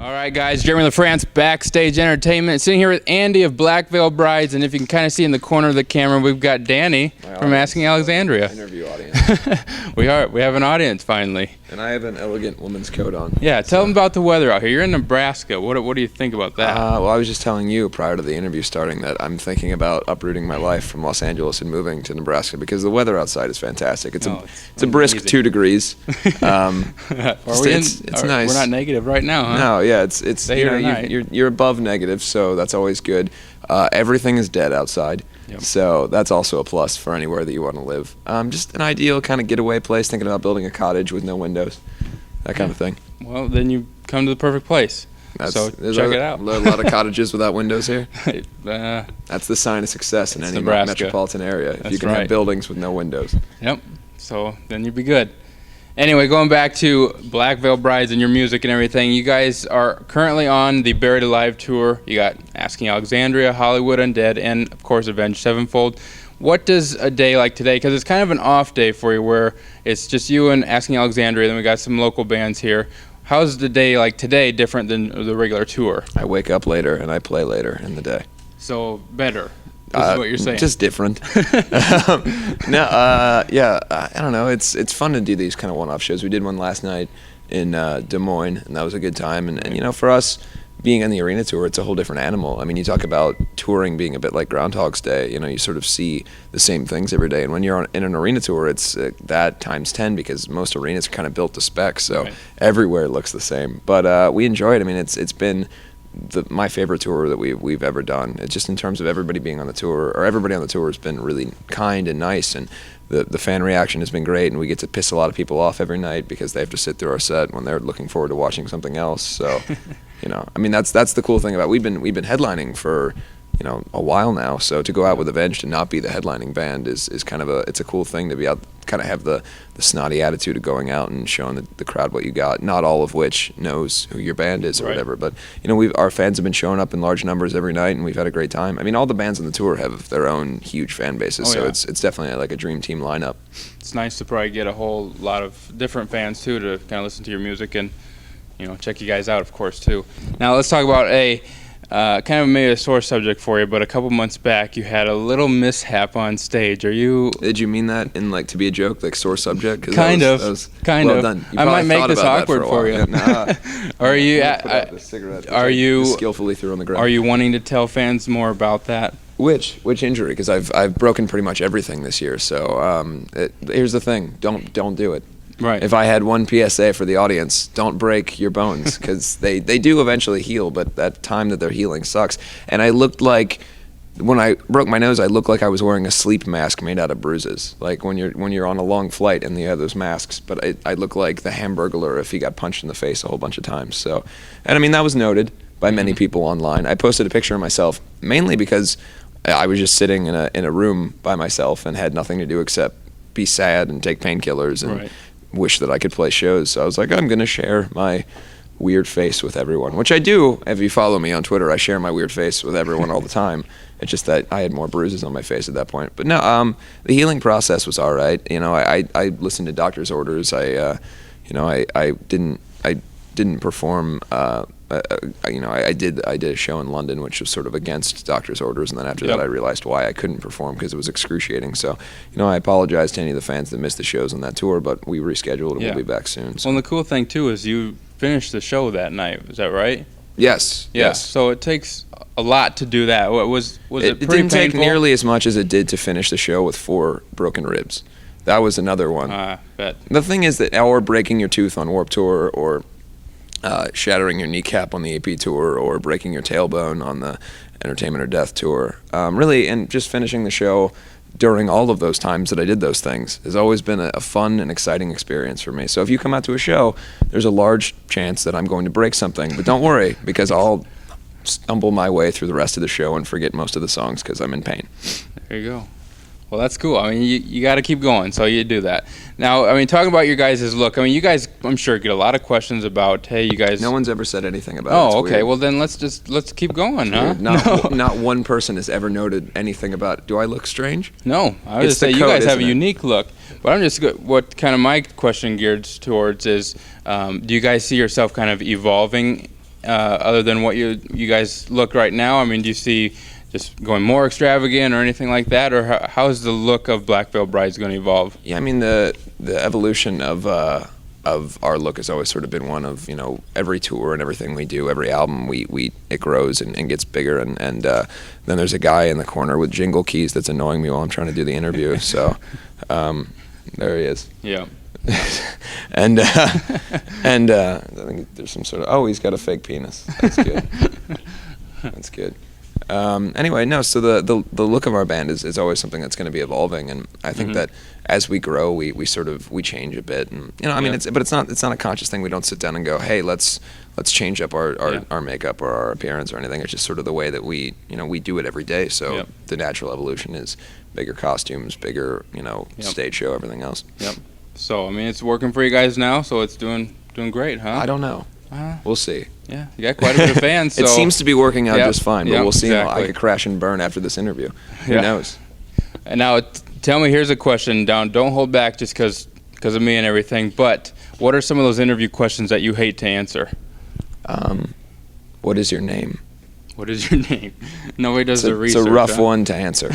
All right, guys, Jeremy Lafrentz, Backstage Entertainment, sitting here with Andy of Black Veil Brides, and if you can kind of see in the corner of the camera, we've got Danny from Asking Alexandria. Interview audience. We have an audience finally. And I have an elegant woman's coat on. Yeah, tell them about the weather out here. You're in Nebraska. What do you think about that? Well, I was just telling you prior to the interview starting that I'm thinking about uprooting my life from Los Angeles and moving to Nebraska because the weather outside is fantastic. It's a brisk 2 degrees. It's nice. We're not negative right now, huh? No, yeah, it's you're above negative, so that's always good. Everything is dead outside. Yep. So that's also a plus for anywhere that you want to live. Just an ideal kind of getaway place, thinking about building a cottage with no windows, that kind of thing. Well, then you come to the perfect place. So check it out. A lot of cottages without windows here. That's the sign of success in any Nebraska. Metropolitan area. If That's you can have buildings with no windows. Yep. So then you'd be good. Anyway, going back to Black Veil Brides and your music and everything, you guys are currently on the Buried Alive tour. You got Asking Alexandria, Hollywood Undead, and of course Avenged Sevenfold. What does a day like today, because it's kind of an off day for you where it's just you and Asking Alexandria, then we got some local bands here. How's the day like today different than the regular tour? I wake up later and I play later in the day. So better. This is what you're saying. Just different. Yeah, I don't know. It's fun to do these kind of one-off shows. We did one last night in Des Moines, and that was a good time. And you know, for us, being on the arena tour, it's a whole different animal. I mean, you talk about touring being a bit like Groundhog's Day. You know, you sort of see the same things every day. And when you're in an arena tour, it's that times 10 because most arenas are kind of built to spec, so everywhere looks the same. But we enjoy it. I mean, it's been my favorite tour that we've ever done. It's just in terms of everybody being on the tour, or everybody on the tour has been really kind and nice, and the fan reaction has been great, and we get to piss a lot of people off every night because they have to sit through our set when they're looking forward to watching something else. So, you know, I mean, that's the cool thing about we've been headlining for, you know, a while now. So to go out with Avenged and not be the headlining band is kind of it's a cool thing to be out, kind of have the snotty attitude of going out and showing the crowd what you got. Not all of which knows who your band is or whatever, but you know, our fans have been showing up in large numbers every night, and we've had a great time. I mean, all the bands on the tour have their own huge fan bases, so it's definitely like a dream team lineup. It's nice to probably get a whole lot of different fans too to kind of listen to your music and, you know, check you guys out, of course, too. Now let's talk about kind of maybe a sore subject for you, but a couple months back you had a little mishap on stage. Did you mean that in like to be a joke, like sore subject? Kind of. Well done. I might make this awkward for you. Are you skillfully threw on the ground? Are you wanting to tell fans more about that? Which injury? Because I've broken pretty much everything this year. So here's the thing: don't do it. Right. If I had one PSA for the audience, don't break your bones, because they do eventually heal, but that time that they're healing sucks. And I looked like, when I broke my nose, I looked like I was wearing a sleep mask made out of bruises. Like when you're on a long flight and you have those masks. But I look like the Hamburglar if he got punched in the face a whole bunch of times. So, and I mean, that was noted by many people online. I posted a picture of myself mainly because I was just sitting in a room by myself and had nothing to do except be sad and take painkillers and wish that I could play shows. So I was like, I'm going to share my weird face with everyone, which I do. If you follow me on Twitter, I share my weird face with everyone all the time. It's just that I had more bruises on my face at that point. But no, the healing process was all right. You know, I listened to doctor's orders. I didn't perform. I did a show in London, which was sort of against doctor's orders, and then after that I realized why I couldn't perform, because it was excruciating. So, you know, I apologize to any of the fans that missed the shows on that tour, but we rescheduled and we'll be back soon. So. Well, and the cool thing too is you finished the show that night. Is that right? Yes. Yeah. Yes. So it takes a lot to do that. Was it pretty painful? It didn't take nearly as much as it did to finish the show with 4 broken ribs. That was another one. Bet. The thing is that, or breaking your tooth on Warped Tour, or shattering your kneecap on the AP tour, or breaking your tailbone on the Entertainment or Death tour. Really, and just finishing the show during all of those times that I did those things has always been a fun and exciting experience for me. So if you come out to a show, there's a large chance that I'm going to break something, but don't worry, because I'll stumble my way through the rest of the show and forget most of the songs because I'm in pain. There you go. Well, that's cool. I mean, you got to keep going, so you do that. Now, I mean, talking about your guys' look, I mean, you guys, I'm sure, get a lot of questions about, hey, you guys... No one's ever said anything about it. Oh, okay. Weird. Well, then let's keep going, huh? Not one person has ever noted anything about, do I look strange? No. I was just saying, you guys have a unique look. But I'm just, what kind of my question geared towards is, do you guys see yourself kind of evolving other than what you guys look right now? I mean, do you see just going more extravagant or anything like that, or how is the look of Black Veil Brides going to evolve? Yeah, I mean the evolution of our look has always sort of been one of, you know, every tour and everything we do, every album it grows and gets bigger, and then there's a guy in the corner with jingle keys that's annoying me while I'm trying to do the interview. So there he is. Yeah. and I think there's some sort of, he's got a fake penis. That's good. That's good. Anyway, no. So the look of our band is always something that's going to be evolving, and I think that as we grow, we change a bit, and you know, I mean, it's not a conscious thing. We don't sit down and go, hey, let's change up our makeup or our appearance or anything. It's just sort of the way that we do it every day. So the natural evolution is bigger costumes, bigger stage show, everything else. Yep. So I mean, it's working for you guys now. So it's doing great, huh? I don't know. We'll see. Yeah, you got quite a bit of fans. So. It seems to be working out just fine, but we'll see. Exactly. I could crash and burn after this interview. Who knows? And now, tell me, here's a question. Don't hold back just because of me and everything, but what are some of those interview questions that you hate to answer? What is your name? What is your name? Nobody does the research. It's a rough one to answer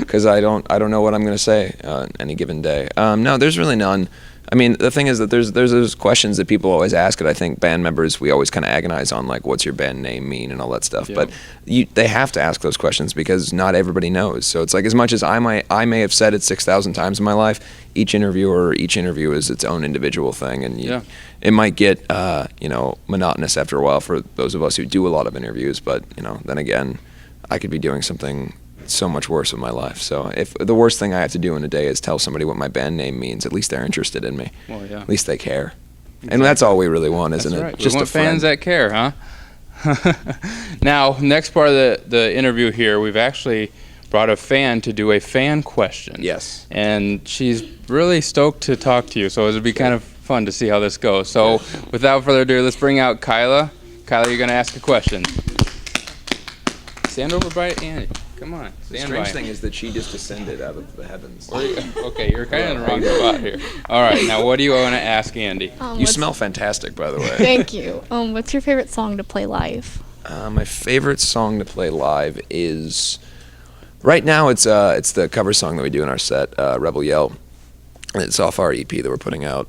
because I don't know what I'm going to say any given day. No, there's really none. I mean, the thing is that there's those questions that people always ask, and I think band members, we always kind of agonize on, like, what's your band name mean and all that stuff. But they have to ask those questions because not everybody knows. So it's like, as much as I may have said it 6,000 times in my life, each interview is its own individual thing, and it might get monotonous after a while for those of us who do a lot of interviews. But then again, I could be doing something so much worse in my life. So if the worst thing I have to do in a day is tell somebody what my band name means, at least they're interested in me. Well, yeah. At least they care. Exactly. And that's all we really want, isn't it? Just we want fans that care, huh? Now, next part of the interview here, we've actually brought a fan to do a fan question. Yes. And she's really stoked to talk to you, so it'll be kind of fun to see how this goes. So without further ado, let's bring out Kyla. Kyla, you're going to ask a question. Stand over by Andy. Come on, the strange thing is that she just descended out of the heavens. Okay, you're kind of in the wrong spot here. All right, now what do you want to ask Andy? You smell fantastic, by the way. Thank you. What's your favorite song to play live? My favorite song to play live is, right now it's the cover song that we do in our set, Rebel Yell. It's off our EP that we're putting out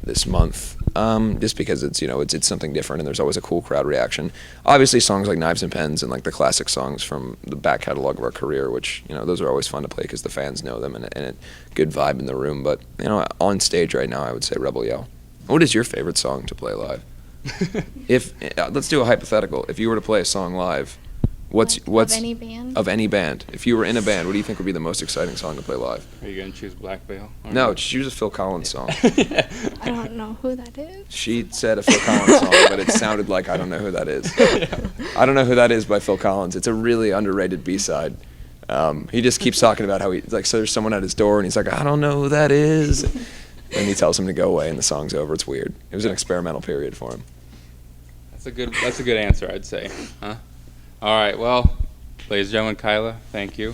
this month. Just because it's something different, and there's always a cool crowd reaction. Obviously, songs like Knives and Pens and like the classic songs from the back catalog of our career, which those are always fun to play because the fans know them and a good vibe in the room. But on stage right now, I would say Rebel Yell. What is your favorite song to play live? Let's do a hypothetical. If you were to play a song live, what's of any band? Of any band. If you were in a band, what do you think would be the most exciting song to play live? Are you going to choose Black Veil? No, choose a Phil Collins song. I don't know who that is. She said a Phil Collins song, but it sounded like I don't know who that is. I don't know who that is by Phil Collins. It's a really underrated B-side. He just keeps talking about how so there's someone at his door and he's like, I don't know who that is. And he tells him to go away and the song's over. It's weird. It was an experimental period for him. That's a good answer, I'd say. Huh? All right, well, ladies and gentlemen, Kyla, thank you.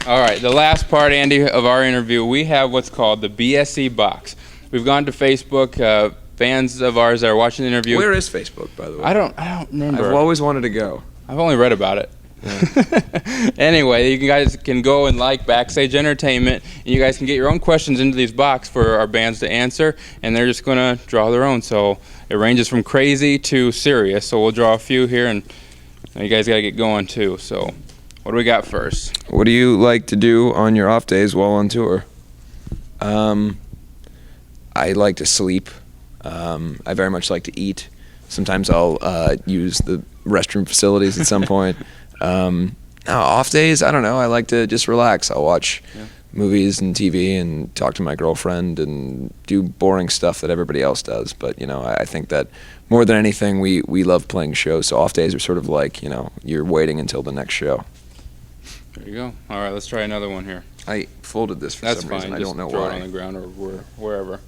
All right, the last part, Andy, of our interview, we have what's called the BSE Box. We've gone to Facebook, fans of ours that are watching the interview. Where is Facebook, by the way? I don't remember. I've always wanted to go. I've only read about it. Yeah. Anyway, you guys can go and like Backstage Entertainment, and you guys can get your own questions into these box for our bands to answer, and they're just going to draw their own. So it ranges from crazy to serious. So we'll draw a few here, and you guys got to get going too. So what do we got first? What do you like to do on your off days while on tour? I like to sleep. I very much like to eat. Sometimes I'll use the restroom facilities at some point. Off days, I don't know. I like to just relax. I'll watch movies and TV and talk to my girlfriend and do boring stuff that everybody else does. But, I think that more than anything, we love playing shows. So off days are sort of like, you're waiting until the next show. There you go. All right, let's try another one here. I folded this for some reason. I don't know why. That's fine. Just throw it on the ground or wherever.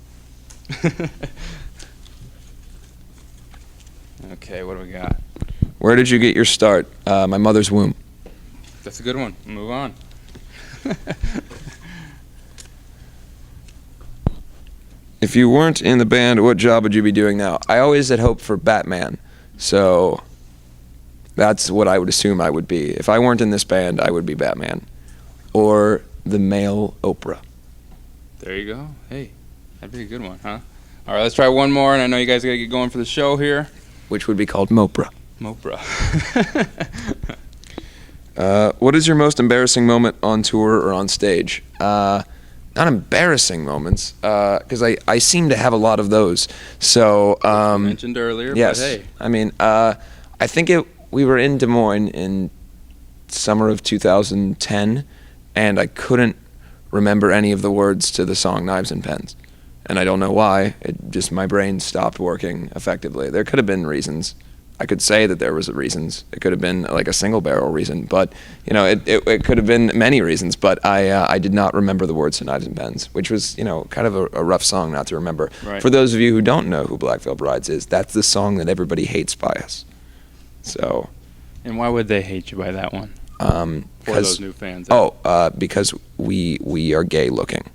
Okay, what do we got? Where did you get your start? My mother's womb. That's a good one. Move on. If you weren't in the band, what job would you be doing now? I always had hoped for Batman, so that's what I would assume I would be. If I weren't in this band, I would be Batman. Or the male Oprah. There you go. Hey, that'd be a good one, huh? All right, let's try one more, and I know you guys got to get going for the show here. Which would be called Mopra. Mopra. What is your most embarrassing moment on tour or on stage? Not embarrassing moments, because I seem to have a lot of those. So You mentioned earlier, yes, but hey. I mean, I think we were in Des Moines in summer of 2010, and I couldn't remember any of the words to the song Knives and Pens. And I don't know why. My brain stopped working effectively. There could have been reasons. I could say that there was reasons. It could have been like a single barrel reason, but it could have been many reasons. But I did not remember the words to Knives and Pens, which was kind of a rough song not to remember. Right. For those of you who don't know who Black Veil Brides is, that's the song that everybody hates by us. So. And why would they hate you by that one? For those new fans. Because we are gay looking.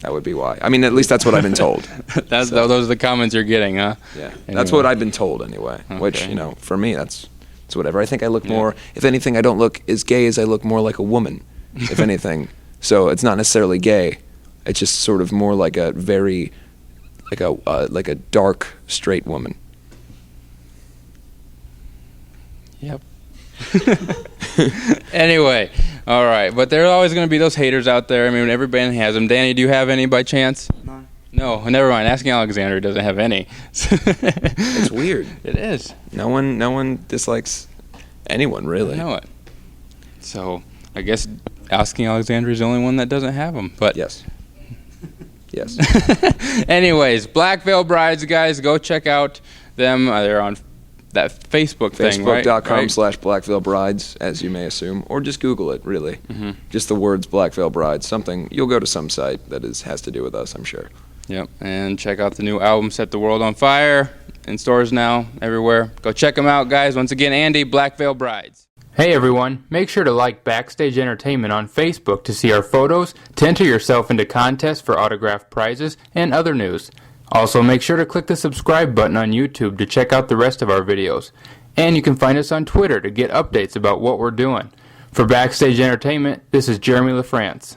That would be why. I mean, at least that's what I've been told. Those are the comments you're getting, huh? Yeah, Anyway. That's what I've been told anyway. Okay. Which for me, it's whatever. I think I look more. If anything, I don't look as gay as I look more like a woman. If anything, so it's not necessarily gay. It's just sort of more like a very, like a dark straight woman. Yep. Anyway, all right. But there are always going to be those haters out there. I mean, every band has them. Danny, do you have any by chance? None. No, never mind. Asking Alexander doesn't have any. It's weird. It is. No one dislikes anyone, really. I know it. So I guess Asking Alexander is the only one that doesn't have them. But Yes. Yes. anyways, Black Veil Brides, guys, go check out them. They're on that Facebook thing, right? Facebook.com/Black Veil Brides, as you may assume, or just Google it. Really, just the words Black Veil Brides. Something you'll go to some site that has to do with us, I'm sure. Yep, and check out the new album, Set the World on Fire, in stores now, everywhere. Go check them out, guys. Once again, Andy, Black Veil Brides. Hey everyone, make sure to like Backstage Entertainment on Facebook to see our photos, to enter yourself into contests for autographed prizes, and other news. Also, make sure to click the subscribe button on YouTube to check out the rest of our videos. And you can find us on Twitter to get updates about what we're doing. For Backstage Entertainment, this is Jeremy Lafrentz.